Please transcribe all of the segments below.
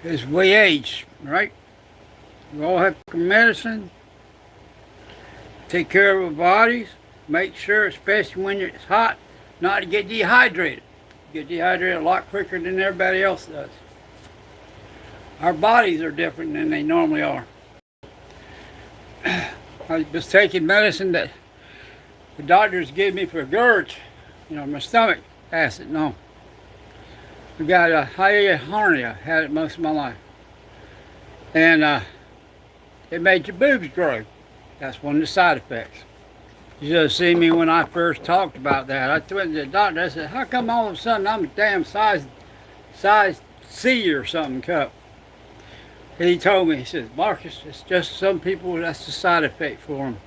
as we age, right? We all have medicine, take care of our bodies, make sure, especially when it's hot, not to get dehydrated. You get dehydrated a lot quicker than everybody else does. Our bodies are different than they normally are. I was taking medicine that the doctors gave me for GERD, my stomach acid. No, I got a hernia. Had it most of my life, and it made your boobs grow. That's one of the side effects. You should have seen me when I first talked about that. I went to the doctor. I said, "How come all of a sudden I'm a damn size C or something cup?" He told me, he says, "Marcus, it's just some people, that's the side effect for them."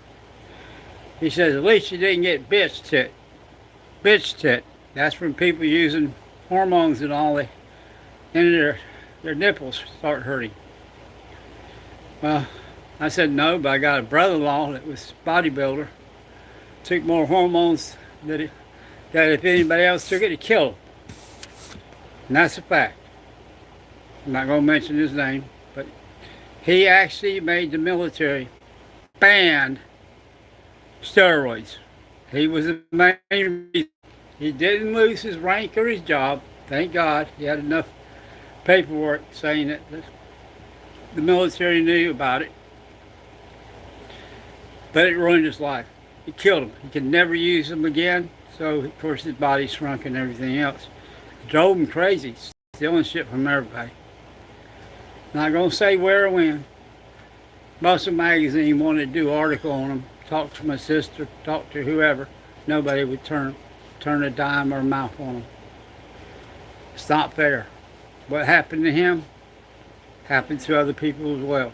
He says, "At least you didn't get bitch tit." Bitch tit. That's from people using hormones and all that, and their nipples start hurting. Well, I said no, but I got a brother-in-law that was a bodybuilder. Took more hormones that if anybody else took it, it'd kill him. And that's a fact. I'm not going to mention his name, but he actually made the military ban steroids. He was the main reason. He didn't lose his rank or his job. Thank God. He had enough paperwork saying that the military knew about it. But it ruined his life. It killed him. He could never use them again. So, of course, his body shrunk and everything else. It drove him crazy, stealing shit from everybody. Not going to say where or when. Muscle Magazine wanted to do an article on him. Talk to my sister, talk to whoever. Nobody would turn a dime or a mouth on him. It's not fair. What happened to him happened to other people as well.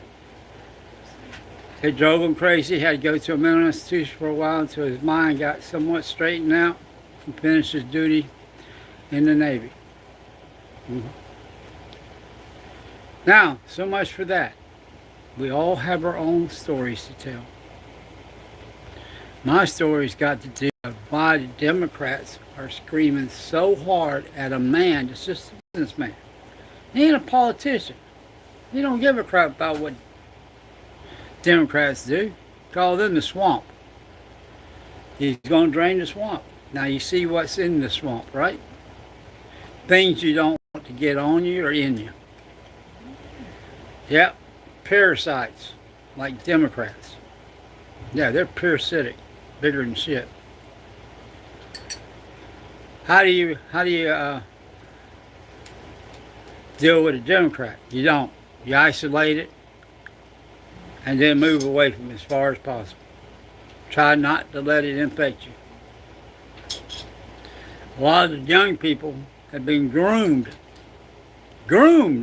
It drove him crazy. He had to go to a mental institution for a while until his mind got somewhat straightened out and finished his duty in the Navy. Now, so much for that. We all have our own stories to tell. My story's got to do with why the Democrats are screaming so hard at a man that's just a businessman. He ain't a politician. He don't give a crap about what Democrats do. Call them the swamp. He's going to drain the swamp. Now you see what's in the swamp, right? Things you don't want to get on you or in you. Yep, parasites like Democrats. Yeah, they're parasitic, bigger than shit. How do you deal with a Democrat? You don't. You isolate it and then move away from it as far as possible. Try not to let it infect you. A lot of the young people have been groomed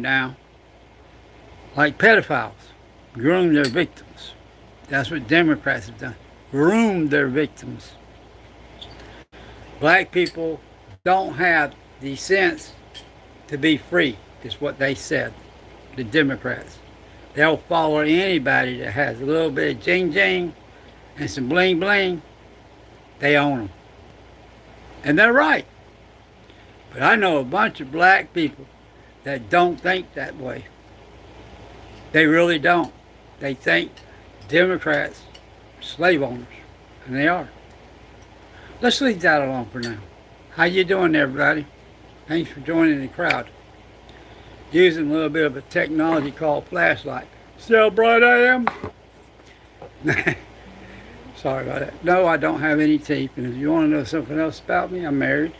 now, like pedophiles. Groom their victims. That's what Democrats have done. Groom their victims. Black people don't have the sense to be free, is what they said, the Democrats. They'll follow anybody that has a little bit of jing-jing and some bling-bling. They own them. And they're right. But I know a bunch of black people that don't think that way. They really don't. They think Democrats are slave owners. And they are. Let's leave that alone for now. How you doing, everybody? Thanks for joining the crowd. Using a little bit of a technology called flashlight. See how bright I am? Sorry about that. No, I don't have any teeth. And if you want to know something else about me, I'm married.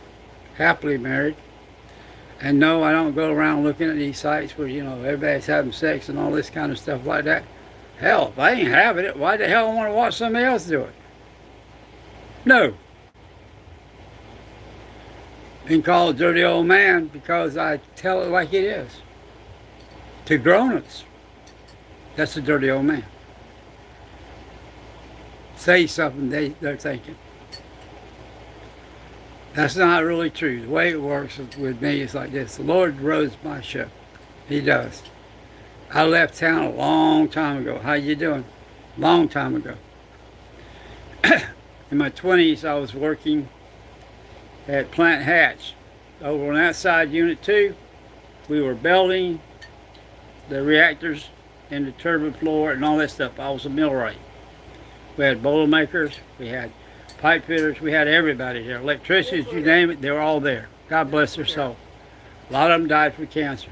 Happily married. And no, I don't go around looking at these sites where, everybody's having sex and all this kind of stuff like that. Hell, if I ain't having it, why the hell I want to watch somebody else do it? No. Been called a dirty old man because I tell it like it is. To grown-ups, that's a dirty old man. Say something they're thinking. That's not really true. The way it works with me is like this. The Lord rows my ship. He does. I left town a long time ago. How you doing? Long time ago. In my 20s, I was working at Plant Hatch over on that side, Unit 2. we were building the reactors and the turbine floor and all that stuff. I was a millwright. We had boilermakers, we had pipe fitters, we had everybody there. Electricians, you name it, they were all there. God bless their soul. A lot of them died from cancer.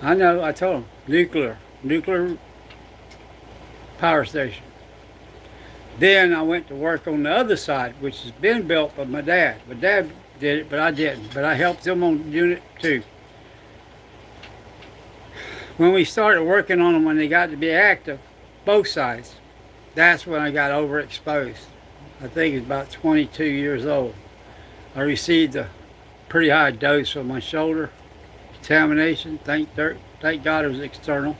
I know, I told them. Nuclear power station. Then I went to work on the other side, which has been built by my dad. My dad did it, but I didn't. But I helped him on unit 2. When we started working on them, when they got to be active, both sides, that's when I got overexposed. I think it's about 22 years old. I received a pretty high dose on my shoulder, contamination. Thank God it was external,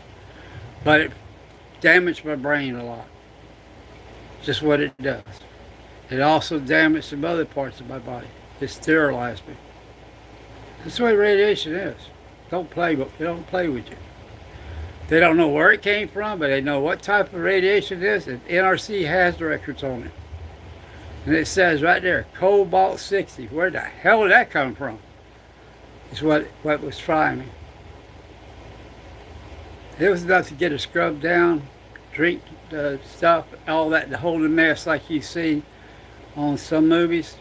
but it damaged my brain a lot. Just what it does. It also damaged some other parts of my body. It sterilized me. That's the way radiation is. Don't play with you. They don't know where it came from, but they know what type of radiation it is, and NRC has the records on it. And it says right there, cobalt 60. Where the hell did that come from? It's what was trying me. It was enough to get it scrubbed down, drink the stuff, all that, the whole mess like you see on some movies.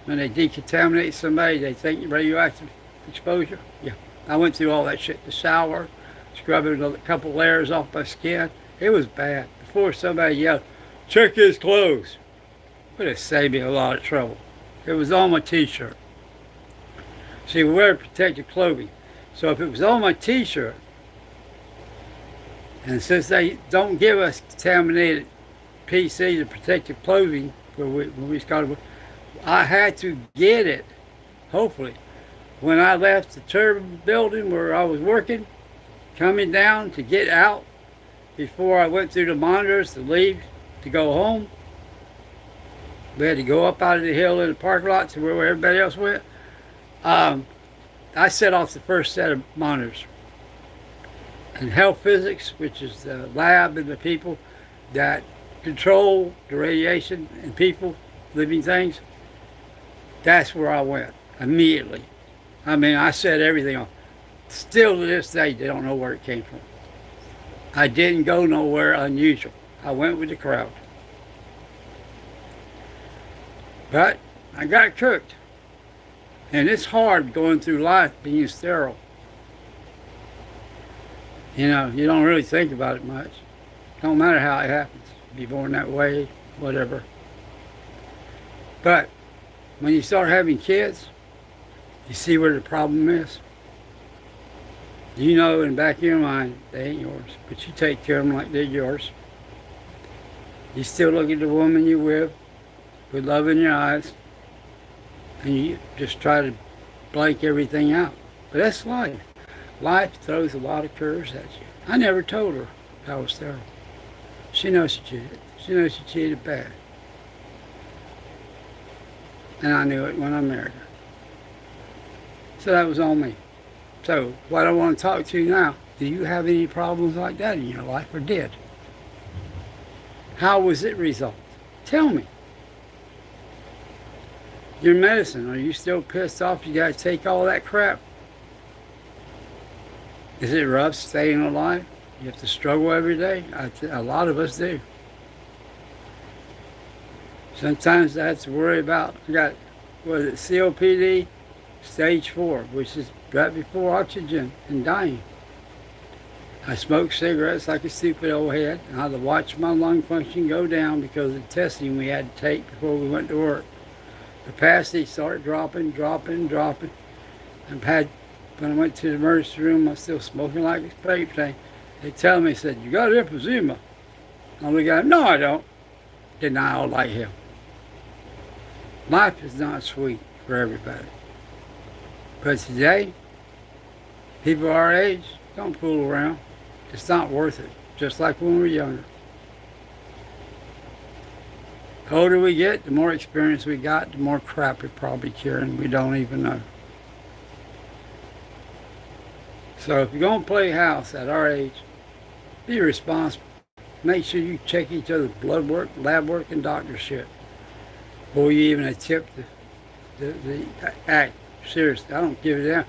When they decontaminate somebody, they think radioactive exposure. Yeah, I went through all that shit. The shower, scrubbing a couple layers off my skin. It was bad. Before somebody yelled, check his clothes. Would have saved me a lot of trouble. It was on my t-shirt. See, we wear protective clothing. So if it was on my t-shirt, and since they don't give us contaminated PC, the protective clothing, when we started, I had to get it, hopefully. When I left the turbine building where I was working, coming down to get out, before I went through the monitors to leave to go home, we had to go up out of the hill in the parking lot to where everybody else went. I set off the first set of monitors. And health physics, which is the lab and the people that control the radiation and people, living things, that's where I went immediately. I mean, I set everything off. Still to this day, they don't know where it came from. I didn't go nowhere unusual. I went with the crowd. But I got cooked. And it's hard going through life being sterile. You know, you don't really think about it much. Don't matter how it happens. Be born that way, whatever. But when you start having kids, you see where the problem is. You know in the back of your mind, they ain't yours. But you take care of them like they're yours. You still look at the woman you're with love in your eyes. And you just try to blank everything out. But that's life. Life throws a lot of curves at you. I never told her I was sterile. She knows she cheated. She knows she cheated bad. And I knew it when I married her. So that was on me. So what I want to talk to you now, do you have any problems like that in your life, or did? How was it resolved? Tell me. Your medicine, are you still pissed off you got to take all that crap? Is it rough staying alive? You have to struggle every day? A lot of us do. Sometimes I have to worry about, I got, COPD, stage 4, which is right before oxygen and dying. I smoked cigarettes like a stupid old head, and I had to watch my lung function go down because of the testing we had to take before we went to work. Capacity started dropping. When I went to the emergency room, I was still smoking like a vape thing. They tell me, said, you got emphysema. I look at him, no, I don't. Denial like hell. Life is not sweet for everybody. But today, people our age, don't fool around. It's not worth it, just like when we were younger. The older we get, the more experience we got, the more crap we're probably carrying we don't even know. So if you're going to play house at our age, be responsible. Make sure you check each other's blood work, lab work, and doctor shit before you even attempt the act. Seriously, I don't give a damn.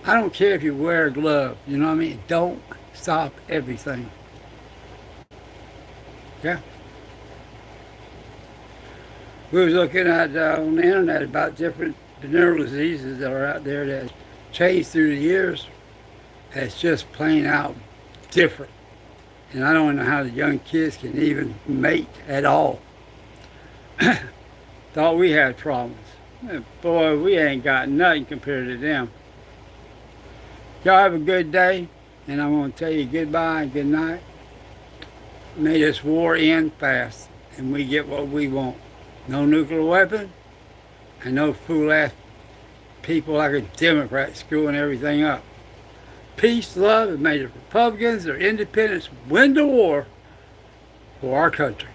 I don't care if you wear a glove. You know what I mean? Don't stop everything. Yeah. We was looking at on the internet about different venereal diseases that are out there that changed through the years. That's just plain out different. And I don't know how the young kids can even mate at all. Thought we had problems. Boy, we ain't got nothing compared to them. Y'all have a good day, and I'm going to tell you goodbye and good night. May this war end fast, and we get what we want. No nuclear weapon, and no fool-ass people like a Democrat screwing everything up. Peace, love, and may the Republicans or independents win the war for our country.